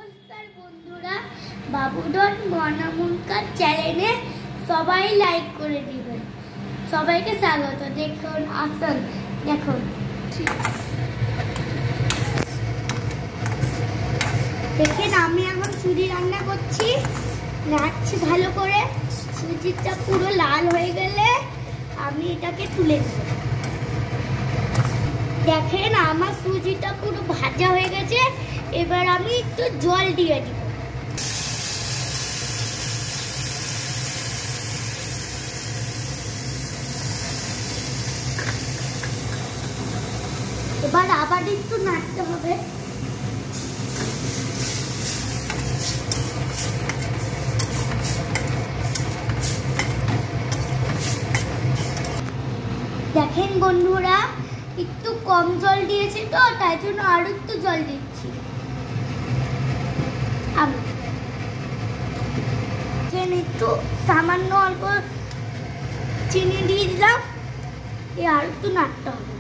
নমস্কার বন্ধুরা, বাবুডন মনামুনকার চ্যানেলে সবাই লাইক করে দিবেন। সবাইকে স্বাগত। দেখুন, আসুন দেখুন। দেখেন, আমি এখন সুজি রান্না করছি, নাড়ছি ভালো করে। সুজিটা পুরো লাল হয়ে গেলে আমি এটাকে তুলে দেব। দেখেন, আমার সুজিটা পুরো ভাজা হয়ে গেছে। এবার আমি একটু জল দিয়ে দিব। এবার আবার একটু নাড়তে হবে। দেখেন বন্ধুরা, একটু কম জল দিয়েছি তো, তাই জন্য আরো একটু জল দিচ্ছি। আমি একটু সামান্য অল্প চিনি দিয়ে দিলাম। আর একটু নাড়তে হবে।